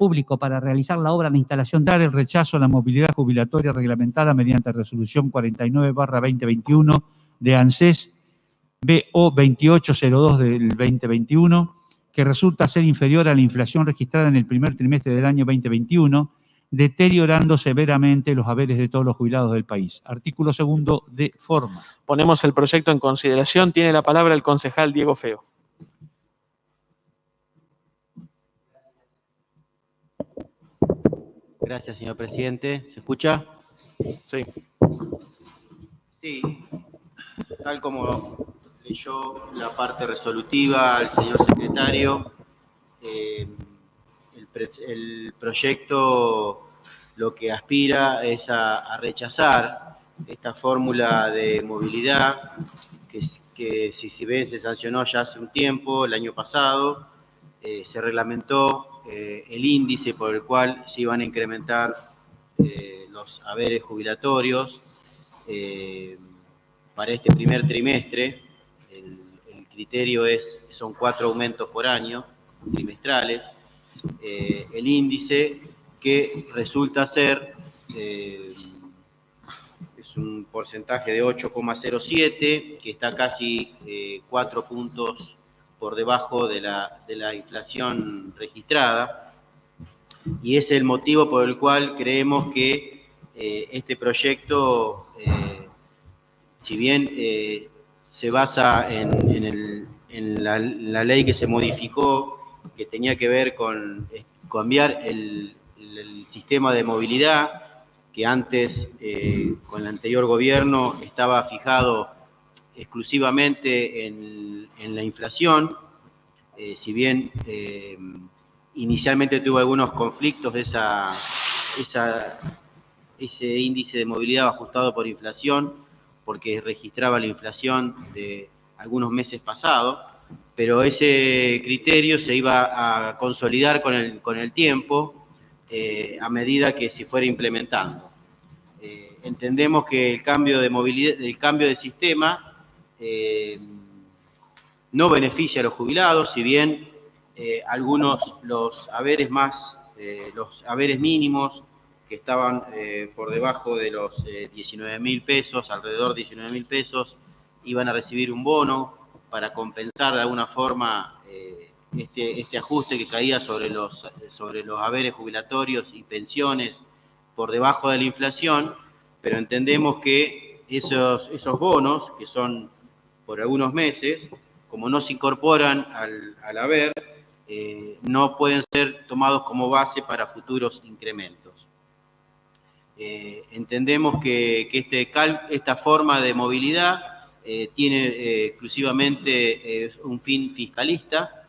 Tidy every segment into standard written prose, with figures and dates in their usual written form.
público para realizar la obra de instalación, dar el rechazo a la movilidad jubilatoria reglamentada mediante resolución 49/2021 de ANSES BO 2802 del 2021, que resulta ser inferior a la inflación registrada en el primer trimestre del año 2021, deteriorando severamente los haberes de todos los jubilados del país. Artículo segundo de forma. Ponemos el proyecto en consideración. Tiene la palabra el concejal Diego Feo. Gracias, señor presidente. ¿Se escucha? Sí. Sí. Tal como leyó la parte resolutiva al señor secretario, el proyecto lo que aspira es a rechazar esta fórmula de movilidad que si bien se sancionó ya hace un tiempo, el año pasado, se reglamentó el índice por el cual se iban a incrementar los haberes jubilatorios para este primer trimestre. El criterio son 4 aumentos por año, trimestrales. El índice que resulta ser es un porcentaje de 8,07, que está casi 4 puntos por debajo de la inflación registrada, y es el motivo por el cual creemos que este proyecto, si bien se basa en la ley que se modificó, que tenía que ver con cambiar el sistema de movilidad, que antes, con el anterior gobierno, estaba fijado exclusivamente en la inflación, si bien inicialmente tuvo algunos conflictos ese índice de movilidad ajustado por inflación, porque registraba la inflación de algunos meses pasados, pero ese criterio se iba a consolidar con el tiempo a medida que se fuera implementando. Entendemos que el cambio de movilidad, el cambio de sistema no beneficia a los jubilados, si bien algunos los haberes mínimos que estaban por debajo de los 19.000 pesos, alrededor de 19.000 pesos, iban a recibir un bono para compensar de alguna forma este ajuste que caía sobre los haberes jubilatorios y pensiones por debajo de la inflación, pero entendemos que esos bonos, que son por algunos meses, como no se incorporan al haber, no pueden ser tomados como base para futuros incrementos. Entendemos que esta forma de movilidad tiene exclusivamente un fin fiscalista.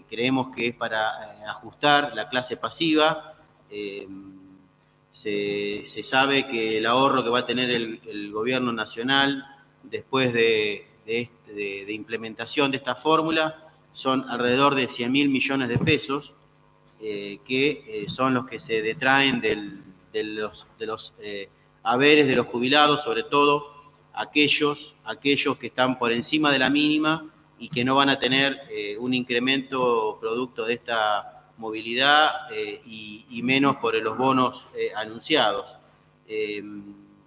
Creemos que es para ajustar la clase pasiva. Se sabe que el ahorro que va a tener el gobierno nacional después de implementación de esta fórmula son alrededor de 100.000 millones de pesos, que son los que se detraen de los haberes de los jubilados, sobre todo aquellos que están por encima de la mínima y que no van a tener un incremento producto de esta movilidad y menos por los bonos anunciados.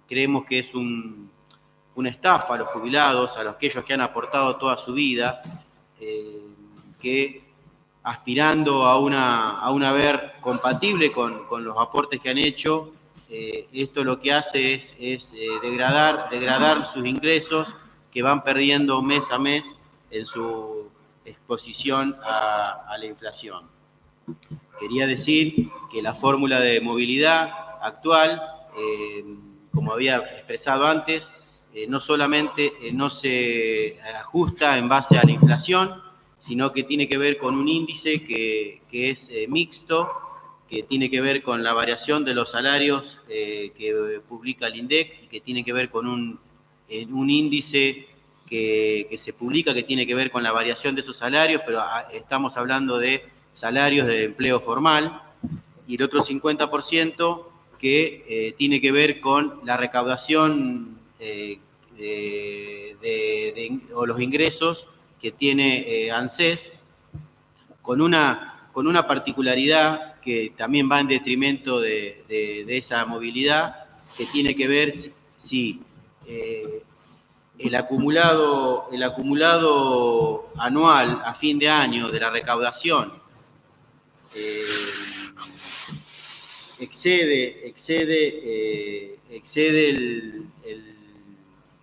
Creemos que es una estafa a los jubilados, a aquellos que han aportado toda su vida, que aspirando a un haber compatible con los aportes que han hecho, esto lo que hace es degradar sus ingresos, que van perdiendo mes a mes en su exposición a la inflación. Quería decir que la fórmula de movilidad actual, como había expresado antes, no solamente no se ajusta en base a la inflación, sino que tiene que ver con un índice que es mixto, que tiene que ver con la variación de los salarios que publica el INDEC, y que tiene que ver con un índice que se publica, que tiene que ver con la variación de esos salarios, pero estamos hablando de salarios de empleo formal, y el otro 50% que tiene que ver con la recaudación o los ingresos que tiene ANSES, con una particularidad que también va en detrimento de esa movilidad, que tiene que ver si el acumulado anual a fin de año de la recaudación excede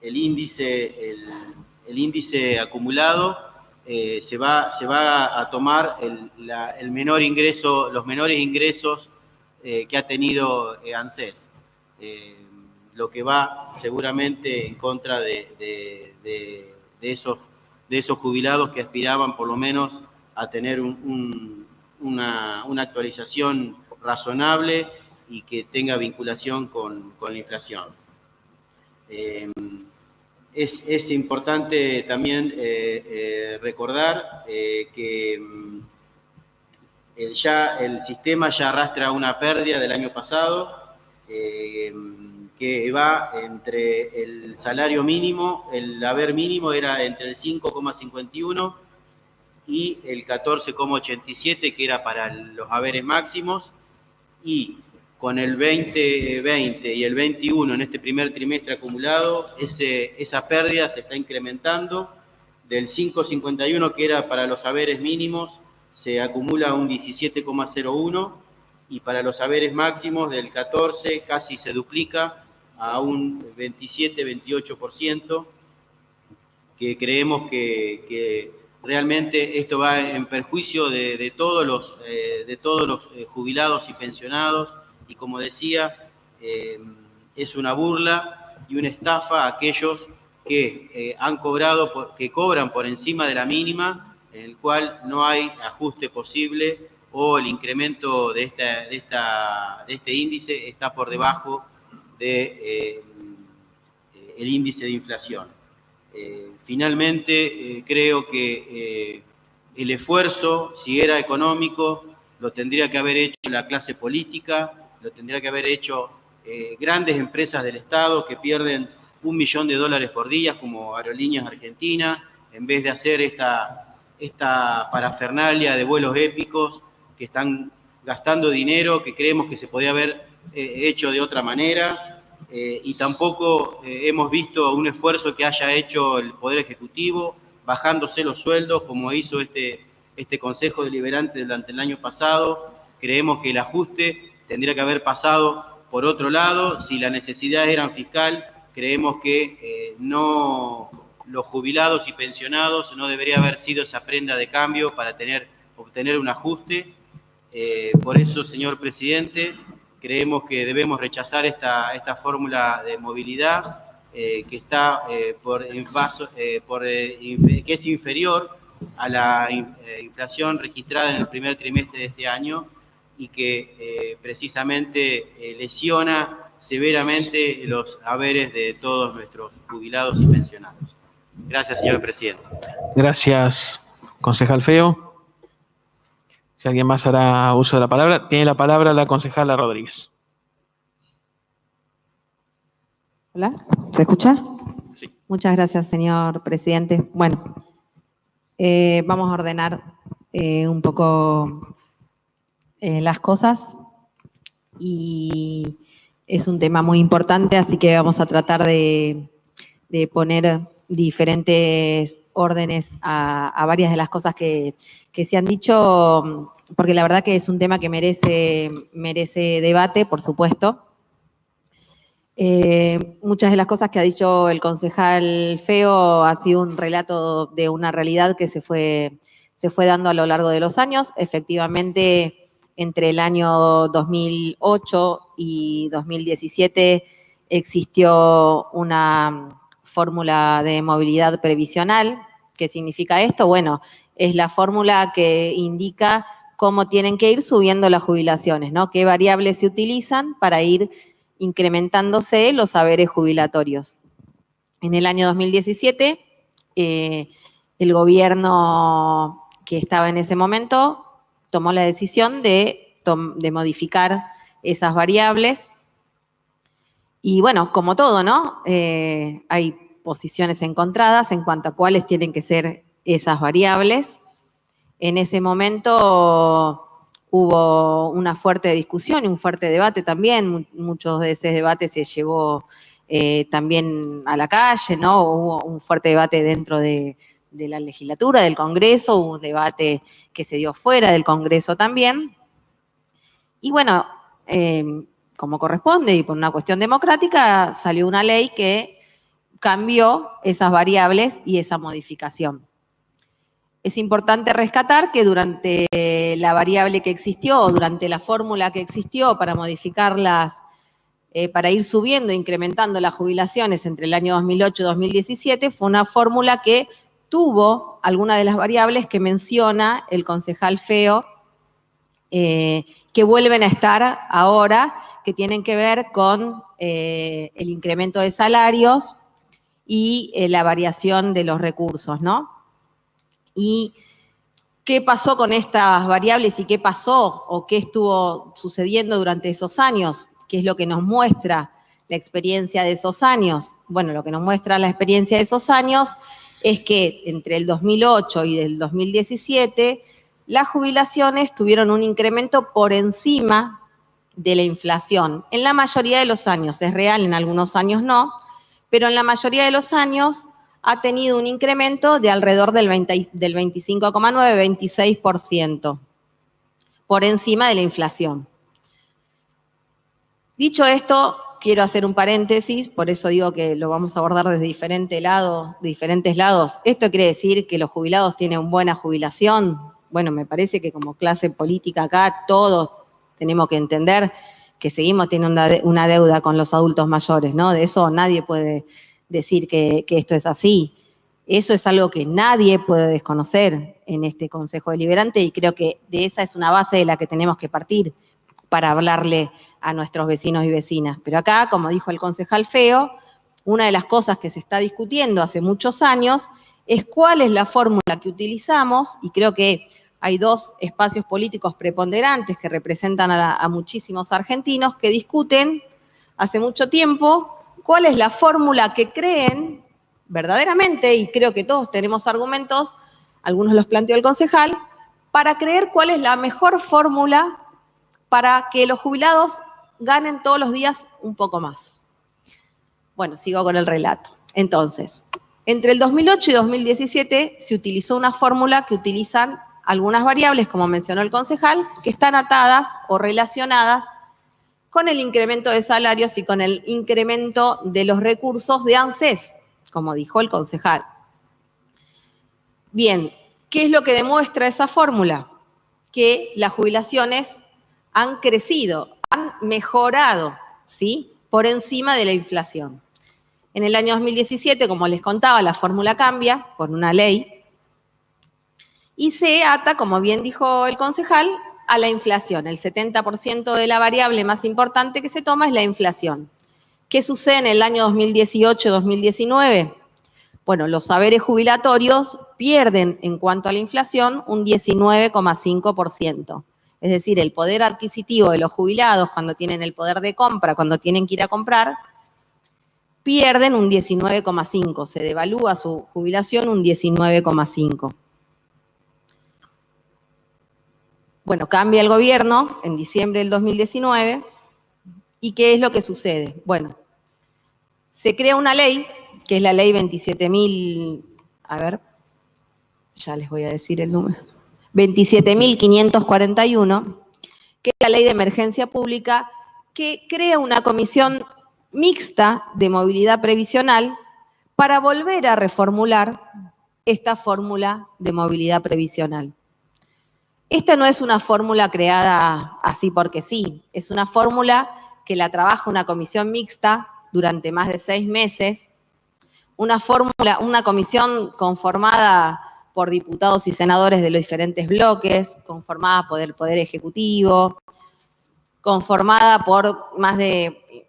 el índice acumulado, se va a tomar los menores ingresos que ha tenido ANSES, lo que va seguramente en contra de esos jubilados que aspiraban por lo menos a tener una actualización razonable y que tenga vinculación con la inflación. Es importante también recordar que el sistema ya arrastra una pérdida del año pasado que va entre el salario mínimo, el haber mínimo era entre el 5,51 y el 14,87, que era para los haberes máximos, y con el 2020 y el 21 en este primer trimestre acumulado, esa pérdida se está incrementando. Del 5,51 que era para los haberes mínimos, se acumula un 17,01, y para los haberes máximos del 14 casi se duplica a un 27-28%, que creemos que realmente esto va en perjuicio de todos los jubilados y pensionados, y como decía, es una burla y una estafa a aquellos que que cobran por encima de la mínima, en el cual no hay ajuste posible, o el incremento de este índice está por debajo de el índice de inflación. Finalmente, creo que el esfuerzo, si era económico, lo tendría que haber hecho la clase política, lo tendría que haber hecho grandes empresas del Estado que pierden $1 millón por día, como Aerolíneas Argentinas, en vez de hacer esta parafernalia de vuelos épicos que están gastando dinero que creemos que se podía haber hecho de otra manera. Y tampoco hemos visto un esfuerzo que haya hecho el Poder Ejecutivo, bajándose los sueldos, como hizo este Consejo Deliberante durante el año pasado. Creemos que el ajuste tendría que haber pasado por otro lado. Si la necesidad era fiscal, creemos que los jubilados y pensionados no debería haber sido esa prenda de cambio para obtener un ajuste. Por eso, señor presidente, creemos que debemos rechazar esta fórmula de movilidad que está que es inferior a la inflación registrada en el primer trimestre de este año, y que precisamente lesiona severamente los haberes de todos nuestros jubilados y pensionados. Gracias, señor presidente. Gracias, concejal Feo. Si alguien más hará uso de la palabra, tiene la palabra la concejala Rodríguez. Hola, ¿se escucha? Sí. Muchas gracias, señor presidente. Bueno, vamos a ordenar un poco las cosas, y es un tema muy importante, así que vamos a tratar de poner diferentes órdenes a varias de las cosas que se han dicho, porque la verdad que es un tema que merece debate, por supuesto. Muchas de las cosas que ha dicho el concejal Feo ha sido un relato de una realidad que se fue dando a lo largo de los años. Efectivamente, entre el año 2008 y 2017 existió una fórmula de movilidad previsional. ¿Qué significa esto? Bueno, es la fórmula que indica cómo tienen que ir subiendo las jubilaciones, ¿no? Qué variables se utilizan para ir incrementándose los haberes jubilatorios. En el año 2017, el gobierno que estaba en ese momento tomó la decisión de modificar esas variables. Y bueno, como todo, ¿no? Hay posiciones encontradas en cuanto a cuáles tienen que ser esas variables. En ese momento hubo una fuerte discusión y un fuerte debate también. Muchos de ese debate se llevó también a la calle, ¿no? Hubo un fuerte debate dentro de la legislatura, del Congreso, hubo un debate que se dio fuera del Congreso también. Y bueno, como corresponde y por una cuestión democrática, salió una ley que cambió esas variables y esa modificación. Es importante rescatar que durante la variable que existió, o durante la fórmula que existió para modificarlas, para ir subiendo e incrementando las jubilaciones entre el año 2008 y 2017, fue una fórmula que tuvo algunas de las variables que menciona el concejal Feo, que vuelven a estar ahora, que tienen que ver con el incremento de salarios y la variación de los recursos, ¿no? ¿Y qué pasó con estas variables y qué pasó o qué estuvo sucediendo durante esos años? ¿Qué es lo que nos muestra la experiencia de esos años? Bueno, lo que nos muestra la experiencia de esos años es que entre el 2008 y el 2017 las jubilaciones tuvieron un incremento por encima de la inflación. En la mayoría de los años, es real, en algunos años no, pero en la mayoría de los años ha tenido un incremento de alrededor del 25,9, 26%, por encima de la inflación. Dicho esto, quiero hacer un paréntesis, por eso digo que lo vamos a abordar desde diferentes lados. ¿Esto quiere decir que los jubilados tienen buena jubilación? Bueno, me parece que como clase política acá todos tenemos que entender que seguimos teniendo una deuda con los adultos mayores, ¿no? De eso nadie puede decir que esto es así. Eso es algo que nadie puede desconocer en este Consejo Deliberante y creo que de esa es una base de la que tenemos que partir para hablarle a nuestros vecinos y vecinas. Pero acá, como dijo el concejal Feo, una de las cosas que se está discutiendo hace muchos años es cuál es la fórmula que utilizamos, y creo que hay dos espacios políticos preponderantes que representan a muchísimos argentinos que discuten hace mucho tiempo cuál es la fórmula que creen verdaderamente, y creo que todos tenemos argumentos, algunos los planteó el concejal, para creer cuál es la mejor fórmula para que los jubilados ganen todos los días un poco más. Bueno, sigo con el relato. Entonces, entre el 2008 y 2017 se utilizó una fórmula que utilizan algunas variables, como mencionó el concejal, que están atadas o relacionadas con el incremento de salarios y con el incremento de los recursos de ANSES, como dijo el concejal. Bien, ¿qué es lo que demuestra esa fórmula? Que las jubilaciones han crecido, han mejorado, ¿sí? Por encima de la inflación. En el año 2017, como les contaba, la fórmula cambia por una ley y se ata, como bien dijo el concejal, a la inflación. El 70% de la variable más importante que se toma es la inflación. ¿Qué sucede en el año 2018-2019? Bueno, los saberes jubilatorios pierden en cuanto a la inflación un 19,5%. Es decir, el poder adquisitivo de los jubilados cuando tienen el poder de compra, cuando tienen que ir a comprar, pierden un 19,5%. Se devalúa su jubilación un 19,5%. Bueno, cambia el gobierno en diciembre del 2019. ¿Y qué es lo que sucede? Bueno, se crea una ley, que es la ley 27.000, a ver, ya les voy a decir el número, 27.541, que es la ley de emergencia pública, que crea una comisión mixta de movilidad previsional para volver a reformular esta fórmula de movilidad previsional. Esta no es una fórmula creada así porque sí, es una fórmula que la trabaja una comisión mixta durante más de 6 meses, una comisión conformada por diputados y senadores de los diferentes bloques, conformada por el Poder Ejecutivo, conformada por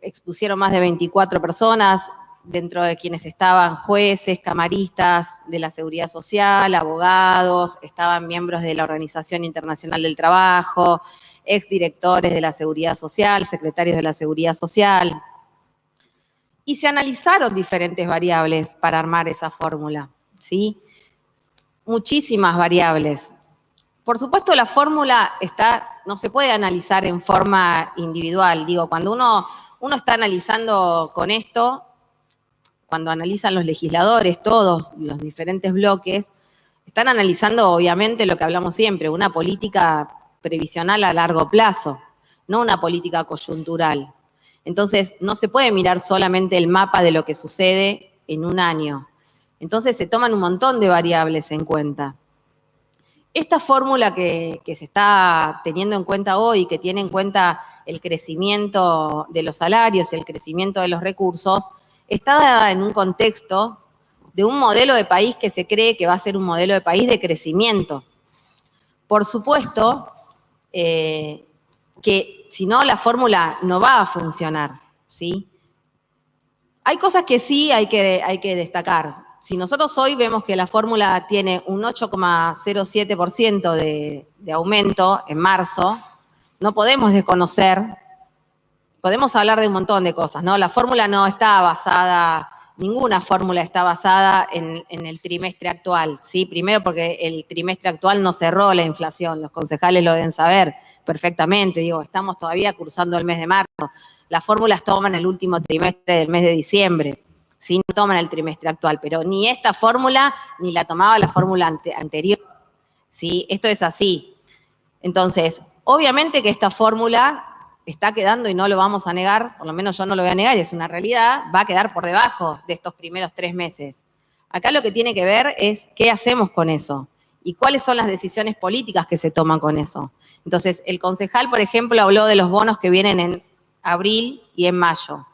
expusieron más de 24 personas, dentro de quienes estaban jueces, camaristas de la Seguridad Social, abogados, estaban miembros de la Organización Internacional del Trabajo, exdirectores de la Seguridad Social, secretarios de la Seguridad Social. Y se analizaron diferentes variables para armar esa fórmula, ¿sí? Muchísimas variables. Por supuesto, la fórmula no se puede analizar en forma individual. Digo, cuando uno está analizando con esto, cuando analizan los legisladores, todos los diferentes bloques, están analizando obviamente lo que hablamos siempre, una política previsional a largo plazo, no una política coyuntural. Entonces, no se puede mirar solamente el mapa de lo que sucede en un año. Entonces, se toman un montón de variables en cuenta. Esta fórmula que se está teniendo en cuenta hoy, que tiene en cuenta el crecimiento de los salarios, el crecimiento de los recursos, está dada en un contexto de un modelo de país que se cree que va a ser un modelo de país de crecimiento. Por supuesto que si no, la fórmula no va a funcionar, ¿sí? Hay cosas que sí hay que destacar. Si nosotros hoy vemos que la fórmula tiene un 8,07% de aumento en marzo, no podemos desconocer, podemos hablar de un montón de cosas, ¿no? La fórmula no está basada, ninguna fórmula está basada en el trimestre actual, ¿sí? Primero porque el trimestre actual no cerró la inflación, los concejales lo deben saber perfectamente, digo, estamos todavía cursando el mes de marzo. Las fórmulas toman el último trimestre del mes de diciembre, ¿sí? No toman el trimestre actual, pero ni esta fórmula ni la tomaba la fórmula anterior, ¿sí? Esto es así. Entonces, obviamente que esta fórmula está quedando, y no lo vamos a negar, por lo menos yo no lo voy a negar, y es una realidad, va a quedar por debajo de estos primeros 3 meses. Acá lo que tiene que ver es qué hacemos con eso y cuáles son las decisiones políticas que se toman con eso. Entonces, el concejal, por ejemplo, habló de los bonos que vienen en abril y en mayo.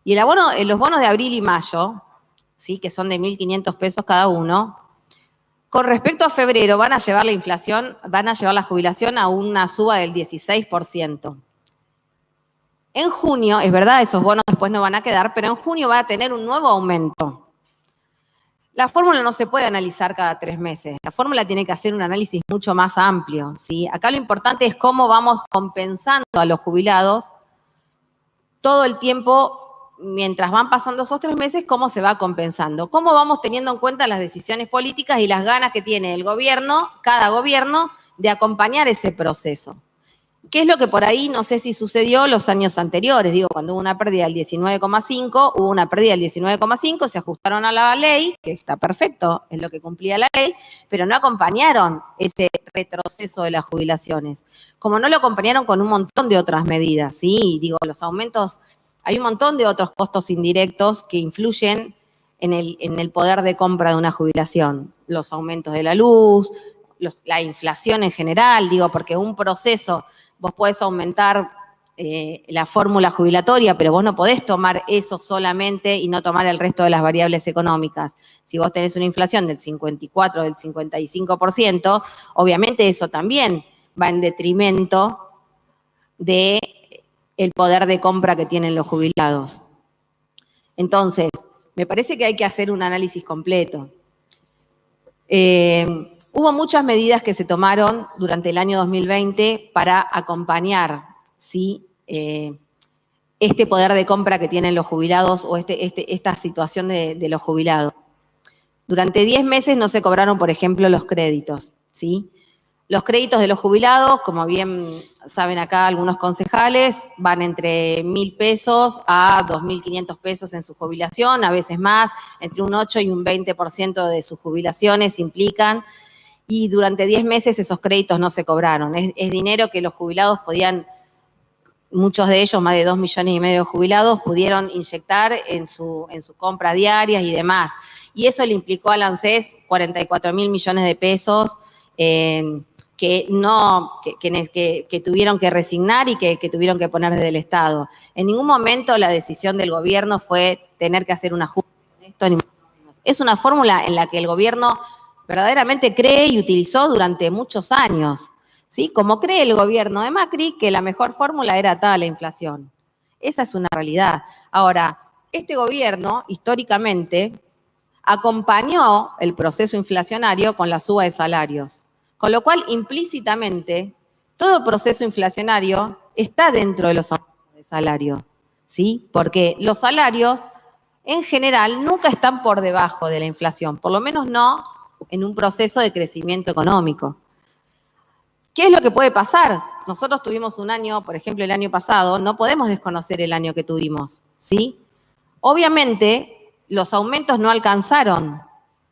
Y los bonos de abril y mayo, ¿sí? Que son de 1.500 pesos cada uno, con respecto a febrero van a llevar la inflación, van a llevar la jubilación a una suba del 16%. En junio, es verdad, esos bonos después no van a quedar, pero en junio va a tener un nuevo aumento. La fórmula no se puede analizar cada 3 meses. La fórmula tiene que hacer un análisis mucho más amplio, ¿sí? Acá lo importante es cómo vamos compensando a los jubilados todo el tiempo, mientras van pasando esos 3 meses, cómo se va compensando. Cómo vamos teniendo en cuenta las decisiones políticas y las ganas que tiene el gobierno, cada gobierno, de acompañar ese proceso. ¿Qué es lo que por ahí no sé si sucedió los años anteriores? Digo, cuando hubo una pérdida del 19,5, hubo una pérdida del 19,5, se ajustaron a la ley, que está perfecto, es lo que cumplía la ley, pero no acompañaron ese retroceso de las jubilaciones. Como no lo acompañaron con un montón de otras medidas, ¿sí? Digo, los aumentos, hay un montón de otros costos indirectos que influyen en el poder de compra de una jubilación. Los aumentos de la luz, la inflación en general, digo, porque un proceso... Vos podés aumentar la fórmula jubilatoria, pero vos no podés tomar eso solamente y no tomar el resto de las variables económicas. Si vos tenés una inflación del 54, del 55%, obviamente eso también va en detrimento del poder de compra que tienen los jubilados. Entonces, me parece que hay que hacer un análisis completo. Hubo muchas medidas que se tomaron durante el año 2020 para acompañar, ¿sí? Este poder de compra que tienen los jubilados o esta situación de los jubilados. Durante 10 meses no se cobraron, por ejemplo, los créditos, ¿sí? Los créditos de los jubilados, como bien saben acá algunos concejales, van entre 1.000 pesos a 2.500 pesos en su jubilación, a veces más, entre un 8 y un 20% de sus jubilaciones implican, y durante 10 meses esos créditos no se cobraron. Es dinero que los jubilados podían, muchos de ellos, más de 2,5 millones de jubilados, pudieron inyectar en su compra diaria y demás. Y eso le implicó al ANSES 44.000 millones de pesos que tuvieron que resignar y que tuvieron que poner desde el Estado. En ningún momento la decisión del gobierno fue tener que hacer un ajuste en esto. Es una fórmula en la que el gobierno verdaderamente cree y utilizó durante muchos años, ¿sí? Como cree el gobierno de Macri que la mejor fórmula era atada a la inflación. Esa es una realidad. Ahora, este gobierno, históricamente, acompañó el proceso inflacionario con la suba de salarios, con lo cual, implícitamente, todo proceso inflacionario está dentro de los aumentos de salario, ¿sí? Porque los salarios, en general, nunca están por debajo de la inflación, por lo menos no en un proceso de crecimiento económico. ¿Qué es lo que puede pasar? Nosotros tuvimos un año, por ejemplo, el año pasado, no podemos desconocer el año que tuvimos, ¿sí? Obviamente, los aumentos no alcanzaron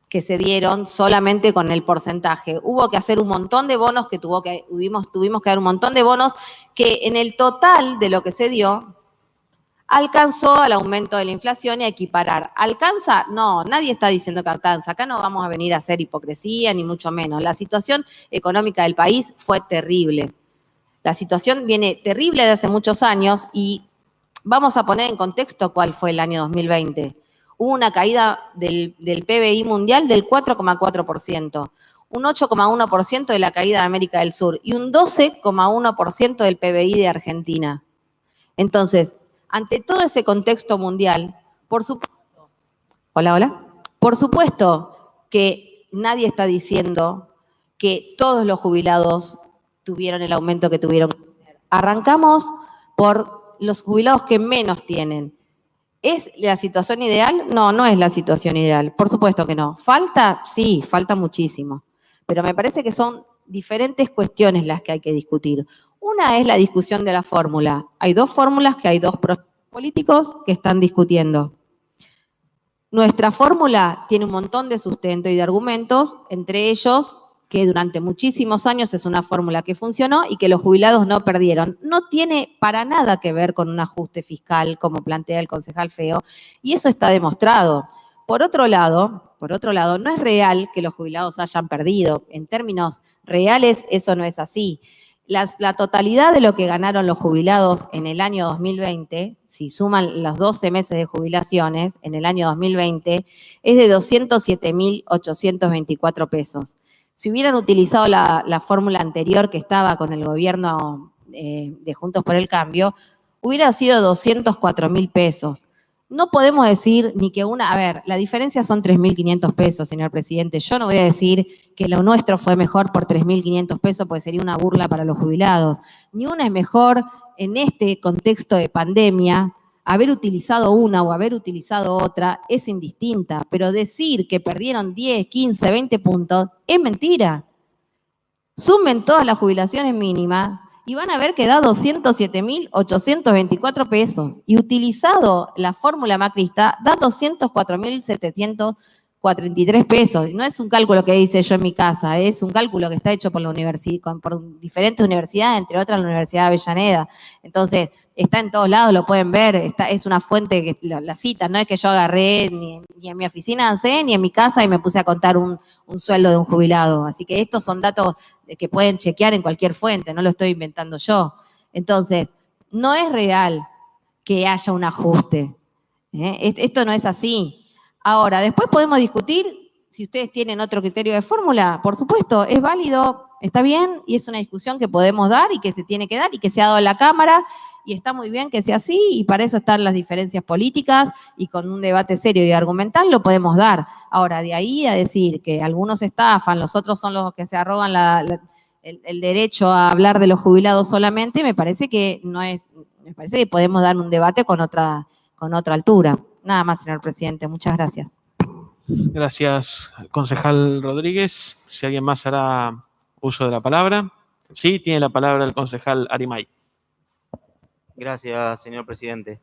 que se dieron solamente con el porcentaje. Hubo que hacer un montón de bonos tuvimos que dar un montón de bonos que en el total de lo que se dio alcanzó al aumento de la inflación y a equiparar. ¿Alcanza? No, nadie está diciendo que alcanza. Acá no vamos a venir a hacer hipocresía, ni mucho menos. La situación económica del país fue terrible. La situación viene terrible de hace muchos años y vamos a poner en contexto cuál fue el año 2020. Hubo una caída del PBI mundial del 4,4%, un 8,1% de la caída de América del Sur y un 12,1% del PBI de Argentina. Entonces, ante todo ese contexto mundial, por supuesto, por supuesto que nadie está diciendo que todos los jubilados tuvieron el aumento que tuvieron. Arrancamos por los jubilados que menos tienen. ¿Es la situación ideal? No, no es la situación ideal. Por supuesto que no. ¿Falta? Sí, falta muchísimo. Pero me parece que son diferentes cuestiones las que hay que discutir. Una es la discusión de la fórmula. Hay dos fórmulas que hay dos políticos que están discutiendo. Nuestra fórmula tiene un montón de sustento y de argumentos, entre ellos que durante muchísimos años es una fórmula que funcionó y que los jubilados no perdieron. No tiene para nada que ver con un ajuste fiscal, como plantea el concejal Feo, y eso está demostrado. Por otro lado, no es real que los jubilados hayan perdido. En términos reales, eso no es así. La totalidad de lo que ganaron los jubilados en el año 2020, si suman los 12 meses de jubilaciones en el año 2020, es de 207.824 pesos. Si hubieran utilizado la fórmula anterior que estaba con el gobierno de Juntos por el Cambio, hubiera sido 204.000 pesos. No podemos decir ni que a ver, la diferencia son 3.500 pesos, señor presidente. Yo no voy a decir que lo nuestro fue mejor por 3.500 pesos, porque sería una burla para los jubilados. Ni una es mejor en este contexto de pandemia. Haber utilizado una o haber utilizado otra es indistinta, pero decir que perdieron 10, 15, 20 puntos es mentira. Sumen todas las jubilaciones mínimas y van a ver que da 207.824 pesos. Y utilizado la fórmula macrista, da 204.743 pesos. No es un cálculo que hice yo en mi casa, es un cálculo que está hecho por por diferentes universidades, entre otras la Universidad de Avellaneda. Entonces, está en todos lados, lo pueden ver, es una fuente que la cita, no es que yo agarré ni en mi oficina ni en mi casa y me puse a contar un sueldo de un jubilado. Así que estos son datos que pueden chequear en cualquier fuente, no lo estoy inventando yo. Entonces, no es real que haya un ajuste. Esto no es así. Ahora, después podemos discutir si ustedes tienen otro criterio de fórmula, por supuesto, es válido, está bien, y es una discusión que podemos dar y que se tiene que dar y que se ha dado en la Cámara, y está muy bien que sea así, y para eso están las diferencias políticas, y con un debate serio y argumental lo podemos dar. Ahora, de ahí a decir que algunos estafan, los otros son los que se arrogan el derecho a hablar de los jubilados solamente, me parece que podemos dar un debate con otra altura. Nada más, señor presidente. Muchas gracias. Gracias, concejal Rodríguez. Si alguien más hará uso de la palabra. Sí, tiene la palabra el concejal Arimay. Gracias, señor presidente.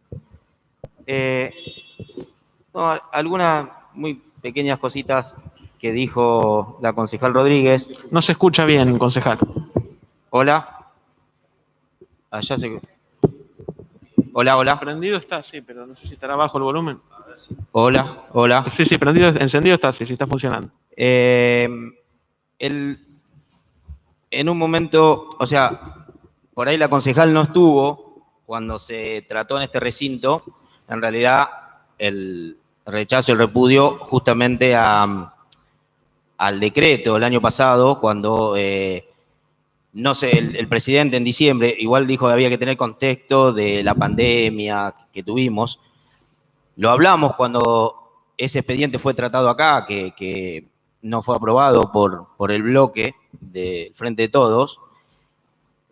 Algunas muy pequeñas cositas que dijo la concejal Rodríguez. No se escucha bien, concejal. Hola. Allá se... Hola, hola. Prendido está, sí, pero no sé si estará bajo el volumen. Hola, hola. Sí, encendido está, sí, está funcionando. En un momento, o sea, por ahí la concejal no estuvo cuando se trató en este recinto, en realidad el rechazo y el repudio justamente al decreto el año pasado, cuando, no sé, el presidente en diciembre igual dijo que había que tener contexto de la pandemia que tuvimos. Lo hablamos cuando ese expediente fue tratado acá, que no fue aprobado por el bloque del Frente de Todos,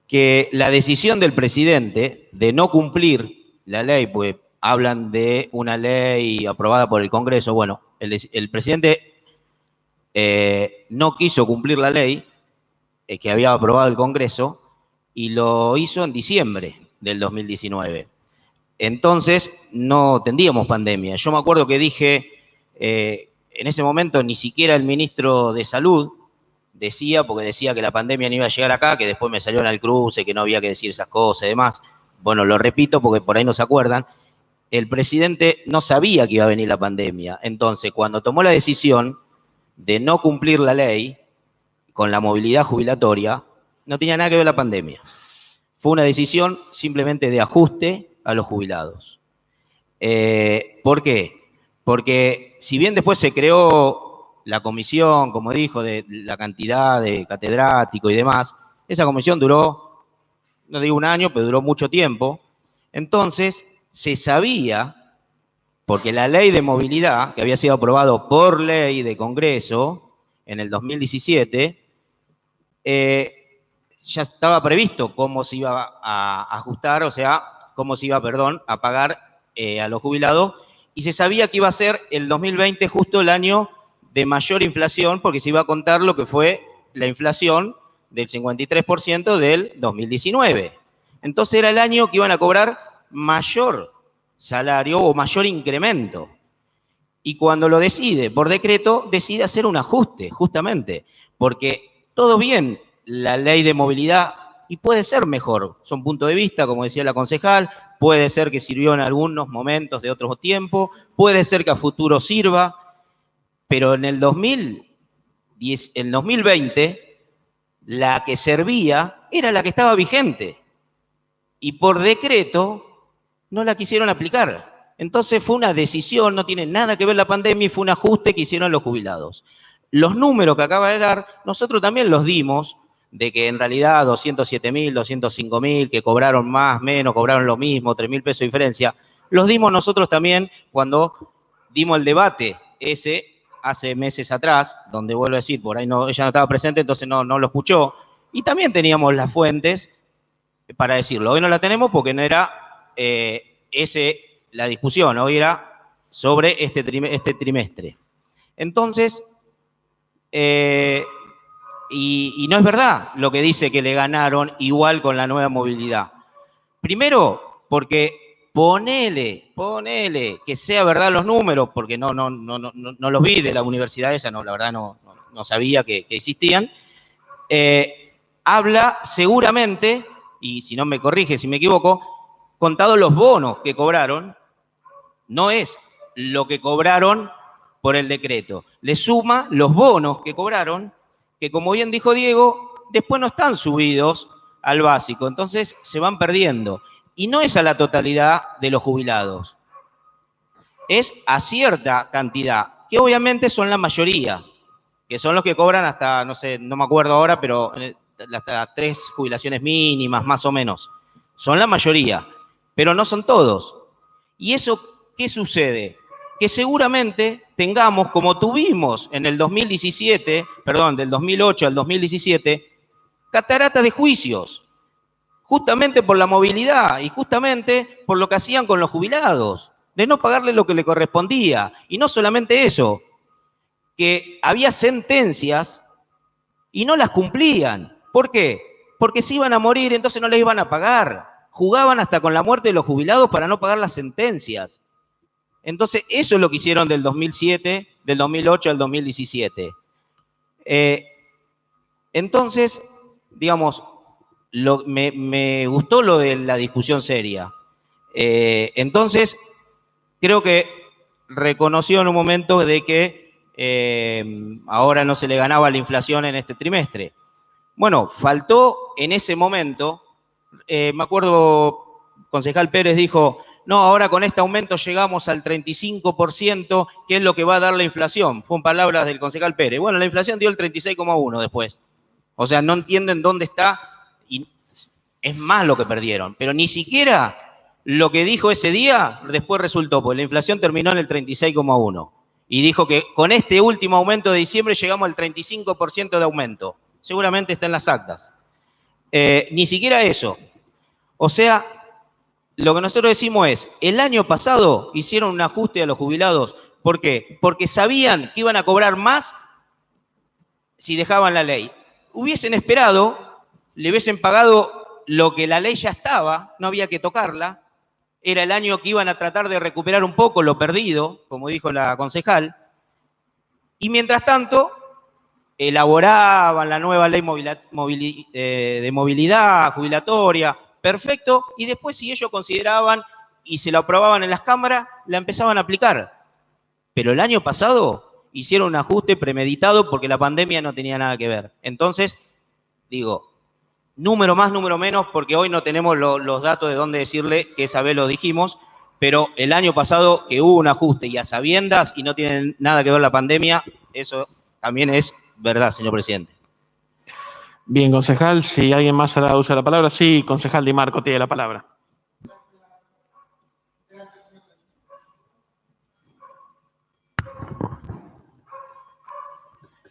que la decisión del presidente de no cumplir la ley, pues hablan de una ley aprobada por el Congreso, bueno, el presidente no quiso cumplir la ley que había aprobado el Congreso y lo hizo en diciembre del 2019. Entonces no tendríamos pandemia. Yo me acuerdo que dije, en ese momento ni siquiera el ministro de Salud decía, porque decía que la pandemia no iba a llegar acá, que después me salió en el cruce, que no había que decir esas cosas y demás. Bueno, lo repito porque por ahí no se acuerdan. El presidente no sabía que iba a venir la pandemia. Entonces, cuando tomó la decisión de no cumplir la ley con la movilidad jubilatoria, no tenía nada que ver la pandemia. Fue una decisión simplemente de ajuste a los jubilados. ¿Por qué? Porque si bien después se creó la comisión, como dijo, de la cantidad de catedráticos y demás, esa comisión duró, no digo un año, pero duró mucho tiempo. Entonces, se sabía, porque la ley de movilidad, que había sido aprobado por ley de Congreso en el 2017, ya estaba previsto cómo se iba a ajustar, o sea, cómo se iba, a pagar a los jubilados, y se sabía que iba a ser el 2020 justo el año de mayor inflación, porque se iba a contar lo que fue la inflación del 53% del 2019. Entonces era el año que iban a cobrar mayor salario o mayor incremento. Y cuando lo decide por decreto, decide hacer un ajuste, justamente, porque todo bien la ley de movilidad, y puede ser mejor, son puntos de vista, como decía la concejal, puede ser que sirvió en algunos momentos de otro tiempo, puede ser que a futuro sirva, pero en el 2020, la que servía era la que estaba vigente, y por decreto no la quisieron aplicar. Entonces fue una decisión, no tiene nada que ver la pandemia, y fue un ajuste que hicieron los jubilados. Los números que acaba de dar, nosotros también los dimos, de que en realidad 207.000, 205.000, que cobraron más, menos, cobraron lo mismo, 3.000 pesos de diferencia, los dimos nosotros también cuando dimos el debate ese hace meses atrás, donde vuelvo a decir, por ahí no, ella no estaba presente, entonces no lo escuchó, y también teníamos las fuentes para decirlo. Hoy no la tenemos porque no era la discusión, hoy era sobre este trimestre. Entonces, y no es verdad lo que dice que le ganaron igual con la nueva movilidad. Primero, porque ponele que sea verdad los números, porque no los vi de la universidad esa, no, la verdad no sabía que existían. Habla seguramente, y si no me corrige si me equivoco, contado los bonos que cobraron, no es lo que cobraron por el decreto. Le suma los bonos que cobraron, que como bien dijo Diego, después no están subidos al básico, entonces se van perdiendo. Y no es a la totalidad de los jubilados, es a cierta cantidad, que obviamente son la mayoría, que son los que cobran hasta, no sé, no me acuerdo ahora, pero hasta 3 jubilaciones mínimas, más o menos. Son la mayoría, pero no son todos. ¿Y eso qué sucede? Que seguramente tengamos, como tuvimos en el 2017, perdón, del 2008 al 2017, cataratas de juicios, justamente por la movilidad y justamente por lo que hacían con los jubilados, de no pagarle lo que le correspondía. Y no solamente eso, que había sentencias y no las cumplían. ¿Por qué? Porque se iban a morir, entonces no les iban a pagar. Jugaban hasta con la muerte de los jubilados para no pagar las sentencias. Entonces, eso es lo que hicieron del 2007, del 2008 al 2017. Entonces, digamos, me gustó lo de la discusión seria. Entonces, creo que reconoció en un momento de que ahora no se le ganaba la inflación en este trimestre. Bueno, faltó en ese momento, me acuerdo, concejal Pérez dijo, no, ahora con este aumento llegamos al 35%, que es lo que va a dar la inflación. Fueron palabras del concejal Pérez. Bueno, la inflación dio el 36,1 después. O sea, no entienden dónde está y es más lo que perdieron. Pero ni siquiera lo que dijo ese día después resultó, porque la inflación terminó en el 36,1. Y dijo que con este último aumento de diciembre llegamos al 35% de aumento. Seguramente está en las actas. Ni siquiera eso. O sea, lo que nosotros decimos es, el año pasado hicieron un ajuste a los jubilados. ¿Por qué? Porque sabían que iban a cobrar más si dejaban la ley. hubiesen esperado, le hubiesen pagado lo que la ley ya estaba, no había que tocarla, era el año que iban a tratar de recuperar un poco lo perdido, como dijo la concejal, y mientras tanto elaboraban la nueva ley de movilidad jubilatoria, perfecto, y después si ellos consideraban y se lo aprobaban en las cámaras, la empezaban a aplicar. Pero el año pasado hicieron un ajuste premeditado porque la pandemia no tenía nada que ver. Entonces, digo, número más, número menos, porque hoy no tenemos los datos de dónde decirle que esa vez lo dijimos, pero el año pasado que hubo un ajuste y a sabiendas y no tiene nada que ver la pandemia, eso también es verdad, señor presidente. Bien, concejal, si alguien más hará uso de la palabra. Sí, concejal Di Marco tiene la palabra.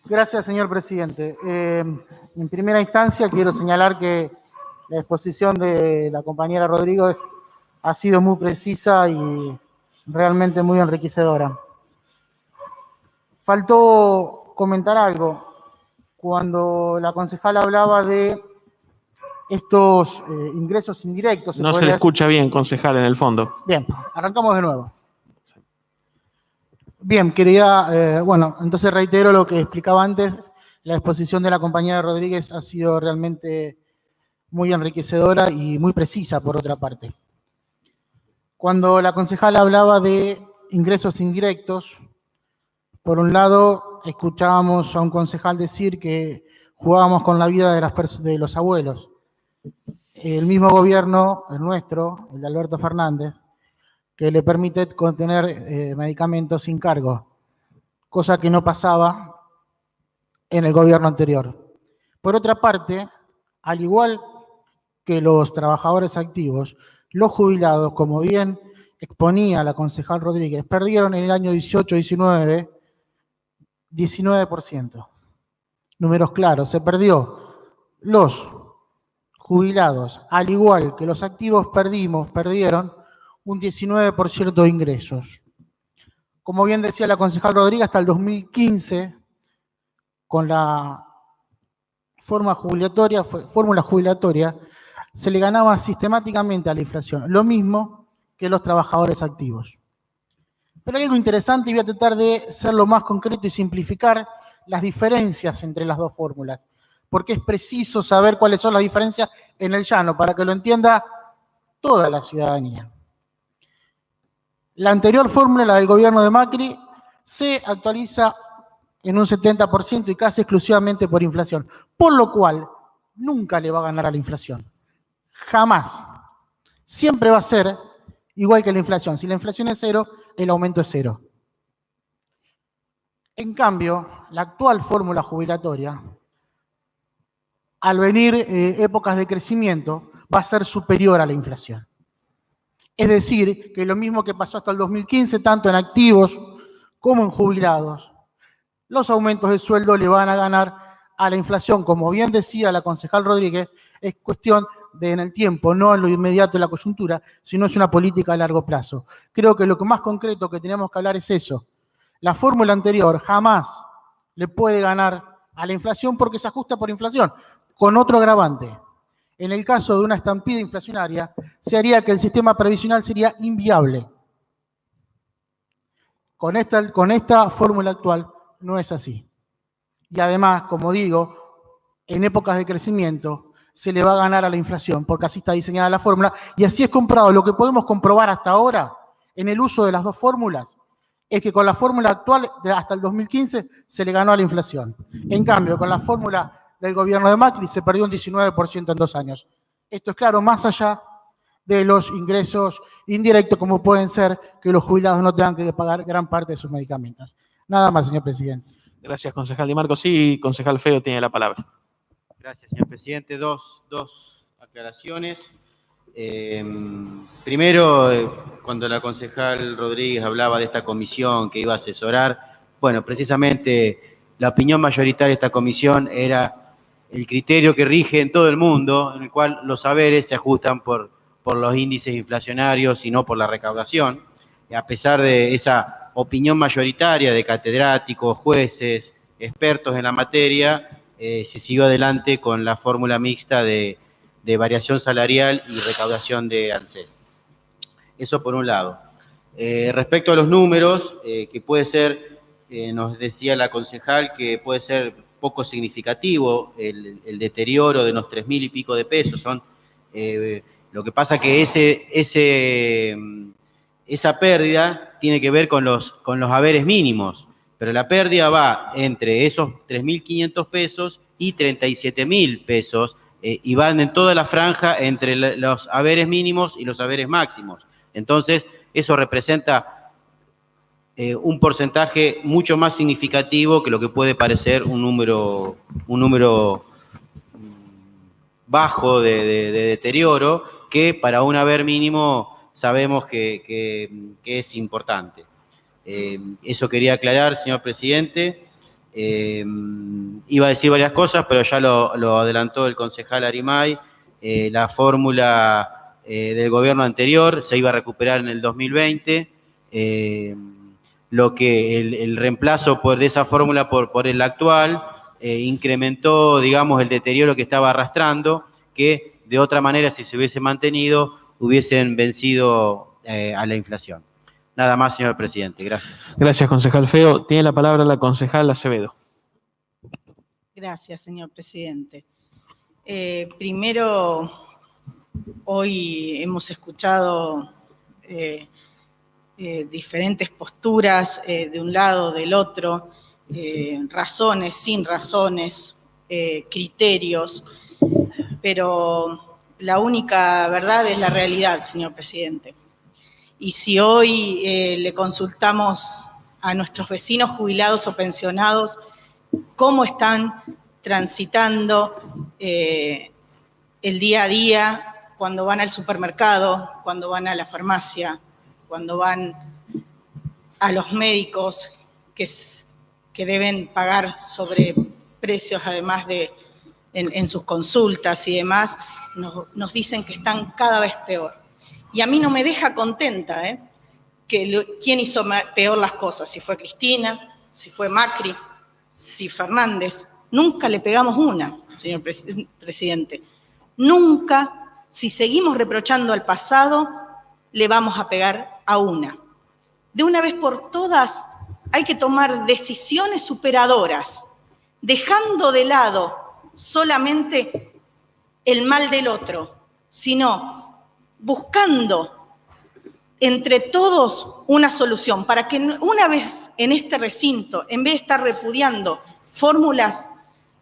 Gracias, señor presidente. En primera instancia, quiero señalar que la exposición de la compañera Rodríguez ha sido muy precisa y realmente muy enriquecedora. Faltó comentar algo. Cuando la concejal hablaba de estos ingresos indirectos... No se le escucha bien, concejal, en el fondo. Bien, arrancamos de nuevo. Bien, quería, entonces reitero lo que explicaba antes. La exposición de la compañera Rodríguez ha sido realmente muy enriquecedora y muy precisa, por otra parte. Cuando la concejal hablaba de ingresos indirectos, por un lado, escuchábamos a un concejal decir que jugábamos con la vida de los abuelos. El mismo gobierno, el nuestro, el de Alberto Fernández, que le permite contener medicamentos sin cargo, cosa que no pasaba en el gobierno anterior. Por otra parte, al igual que los trabajadores activos, los jubilados, como bien exponía la concejal Rodríguez, perdieron en el año 18-19 19%. Números claros, se perdió. Los jubilados, al igual que los activos, perdieron un 19% de ingresos. Como bien decía la concejal Rodríguez, hasta el 2015, con la fórmula jubilatoria, se le ganaba sistemáticamente a la inflación, lo mismo que los trabajadores activos. Pero hay algo interesante y voy a tratar de ser lo más concreto y simplificar las diferencias entre las dos fórmulas, porque es preciso saber cuáles son las diferencias en el llano para que lo entienda toda la ciudadanía. La anterior fórmula, la del gobierno de Macri, se actualiza en un 70% y casi exclusivamente por inflación, por lo cual nunca le va a ganar a la inflación. Jamás. Siempre va a ser igual que la inflación. Si la inflación es cero, el aumento es cero. En cambio, la actual fórmula jubilatoria, al venir épocas de crecimiento, va a ser superior a la inflación. Es decir, que lo mismo que pasó hasta el 2015, tanto en activos como en jubilados, los aumentos de sueldo le van a ganar a la inflación. Como bien decía la concejal Rodríguez, es cuestión de en el tiempo, no en lo inmediato de la coyuntura, sino es una política a largo plazo. Creo que lo que más concreto que tenemos que hablar es eso. La fórmula anterior jamás le puede ganar a la inflación porque se ajusta por inflación, con otro agravante. En el caso de una estampida inflacionaria, se haría que el sistema previsional sería inviable. Con esta fórmula actual no es así. Y además, como digo, en épocas de crecimiento se le va a ganar a la inflación, porque así está diseñada la fórmula, y así es comprobado. Lo que podemos comprobar hasta ahora, en el uso de las dos fórmulas, es que con la fórmula actual, hasta el 2015, se le ganó a la inflación. En cambio, con la fórmula del gobierno de Macri, se perdió un 19% en 2 años. Esto es claro, más allá de los ingresos indirectos, como pueden ser que los jubilados no tengan que pagar gran parte de sus medicamentos. Nada más, señor presidente. Gracias, concejal Di Marco. Sí, concejal Feo tiene la palabra. Gracias, señor presidente. Dos aclaraciones. Primero, cuando la concejal Rodríguez hablaba de esta comisión que iba a asesorar, bueno, precisamente la opinión mayoritaria de esta comisión era el criterio que rige en todo el mundo, en el cual los saberes se ajustan por los índices inflacionarios y no por la recaudación. Y a pesar de esa opinión mayoritaria de catedráticos, jueces, expertos en la materia, se siguió adelante con la fórmula mixta de variación salarial y recaudación de ANSES. Eso por un lado. Respecto a los números, que puede ser, nos decía la concejal, que puede ser poco significativo el deterioro de unos 3.000 y pico de pesos. Lo que pasa que esa pérdida tiene que ver con los haberes mínimos, pero la pérdida va entre esos 3.500 pesos y 37.000 pesos, y van en toda la franja entre los haberes mínimos y los haberes máximos. Entonces, eso representa un porcentaje mucho más significativo que lo que puede parecer un número bajo de deterioro, que para un haber mínimo sabemos que es importante. Eso quería aclarar, señor presidente. Iba a decir varias cosas, pero ya lo adelantó el concejal Arimay. La fórmula del gobierno anterior se iba a recuperar en el 2020. Lo que el reemplazo de esa fórmula por el actual incrementó, digamos, el deterioro que estaba arrastrando, que de otra manera, si se hubiese mantenido, hubiesen vencido a la inflación. Nada más, señor presidente. Gracias. Gracias, concejal Feo. Tiene la palabra la concejal Acevedo. Gracias, señor presidente. Primero, hoy hemos escuchado diferentes posturas de un lado, del otro, razones, sin razones, criterios, pero la única verdad es la realidad, señor presidente. Y si hoy le consultamos a nuestros vecinos jubilados o pensionados cómo están transitando el día a día, cuando van al supermercado, cuando van a la farmacia, cuando van a los médicos que deben pagar sobre precios, además de en sus consultas y demás, nos dicen que están cada vez peor. Y a mí no me deja contenta quién hizo peor las cosas, si fue Cristina, si fue Macri, si Fernández. Nunca le pegamos una, señor presidente. Nunca, si seguimos reprochando al pasado, le vamos a pegar a una. De una vez por todas, hay que tomar decisiones superadoras, dejando de lado solamente el mal del otro, sino buscando entre todos una solución para que una vez en este recinto, en vez de estar repudiando fórmulas,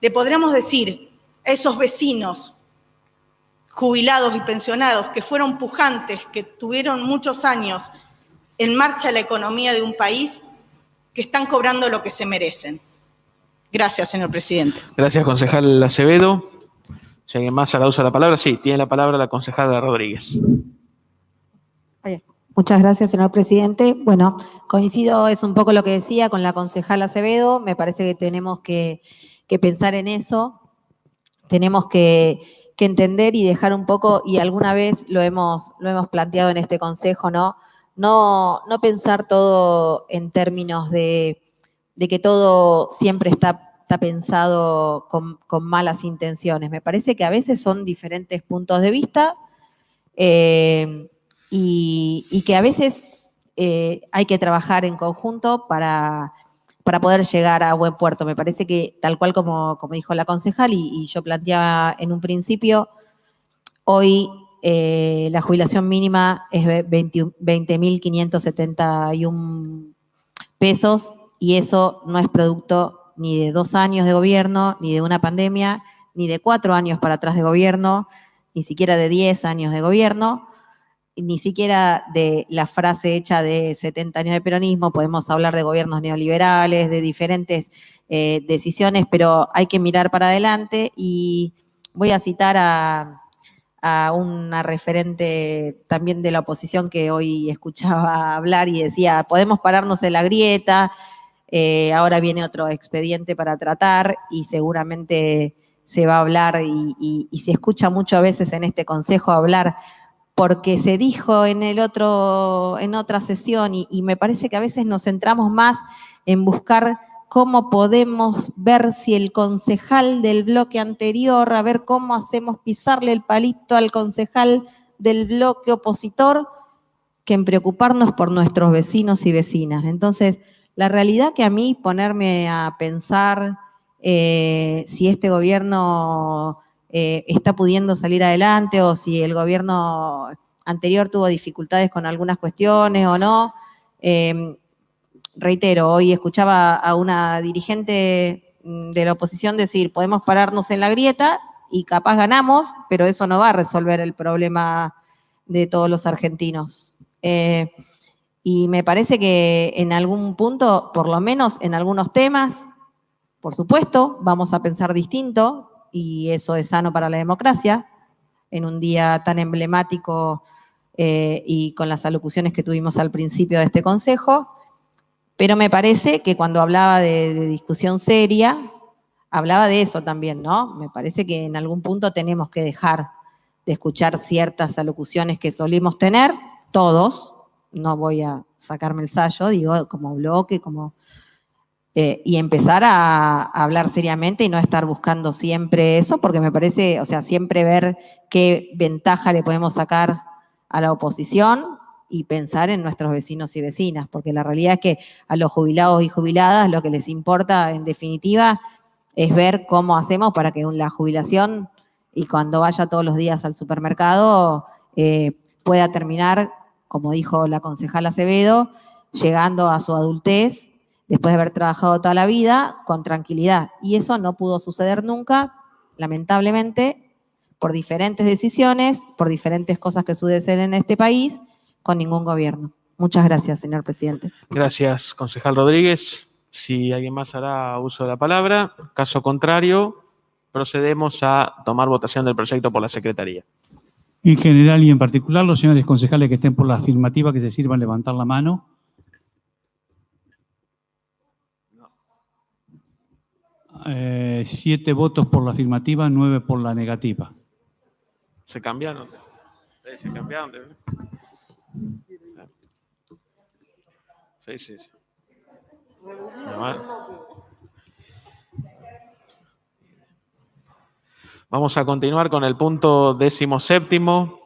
le podremos decir a esos vecinos jubilados y pensionados que fueron pujantes, que tuvieron muchos años en marcha la economía de un país, que están cobrando lo que se merecen. Gracias, señor presidente. Gracias, concejal Acevedo. Si alguien más hará uso de la palabra, sí, tiene la palabra la concejala Rodríguez. Muchas gracias, señor presidente. Bueno, coincido, es un poco lo que decía con la concejala Acevedo. Me parece que tenemos que pensar en eso. Tenemos que entender y dejar un poco, y alguna vez lo hemos planteado en este consejo, ¿no? No pensar todo en términos de que todo siempre está pensado con malas intenciones. Me parece que a veces son diferentes puntos de vista y que a veces hay que trabajar en conjunto para poder llegar a buen puerto. Me parece que, tal cual como dijo la concejal y yo planteaba en un principio, hoy la jubilación mínima es 20.571 pesos y eso no es producto ni de 2 años de gobierno, ni de una pandemia, ni de 4 años para atrás de gobierno, ni siquiera de 10 años de gobierno, ni siquiera de la frase hecha de 70 años de peronismo. Podemos hablar de gobiernos neoliberales, de diferentes decisiones, pero hay que mirar para adelante, y voy a citar a una referente también de la oposición que hoy escuchaba hablar y decía: podemos pararnos en la grieta, ahora viene otro expediente para tratar y seguramente se va a hablar y se escucha mucho a veces en este consejo hablar porque se dijo en otra sesión, y me parece que a veces nos centramos más en buscar cómo podemos ver si el concejal del bloque anterior, a ver cómo hacemos pisarle el palito al concejal del bloque opositor, que en preocuparnos por nuestros vecinos y vecinas. Entonces, la realidad que a mí ponerme a pensar si este gobierno está pudiendo salir adelante o si el gobierno anterior tuvo dificultades con algunas cuestiones o no, reitero, hoy escuchaba a una dirigente de la oposición decir, podemos pararnos en la grieta y capaz ganamos, pero eso no va a resolver el problema de todos los argentinos. Y me parece que en algún punto, por lo menos en algunos temas, por supuesto, vamos a pensar distinto y eso es sano para la democracia en un día tan emblemático y con las alocuciones que tuvimos al principio de este consejo. Pero me parece que cuando hablaba de discusión seria, hablaba de eso también, ¿no? Me parece que en algún punto tenemos que dejar de escuchar ciertas alocuciones que solimos tener, todos, no voy a sacarme el sayo, digo, como bloque, como... y empezar a hablar seriamente y no estar buscando siempre eso, porque me parece, o sea, siempre ver qué ventaja le podemos sacar a la oposición y pensar en nuestros vecinos y vecinas, porque la realidad es que a los jubilados y jubiladas lo que les importa, en definitiva, es ver cómo hacemos para que la jubilación y cuando vaya todos los días al supermercado pueda terminar, como dijo la concejala Acevedo, llegando a su adultez después de haber trabajado toda la vida con tranquilidad. Y eso no pudo suceder nunca, lamentablemente, por diferentes decisiones, por diferentes cosas que suceden en este país, con ningún gobierno. Muchas gracias, señor presidente. Gracias, concejal Rodríguez. Si alguien más hará uso de la palabra, caso contrario, procedemos a tomar votación del proyecto por la Secretaría. En general y en particular, los señores concejales que estén por la afirmativa, que se sirvan levantar la mano. Eh, 7 votos por la afirmativa, 9 por la negativa. ¿Se cambiaron? ¿Se cambiaron? Sí, sí, sí. Vamos a continuar con el punto 17º.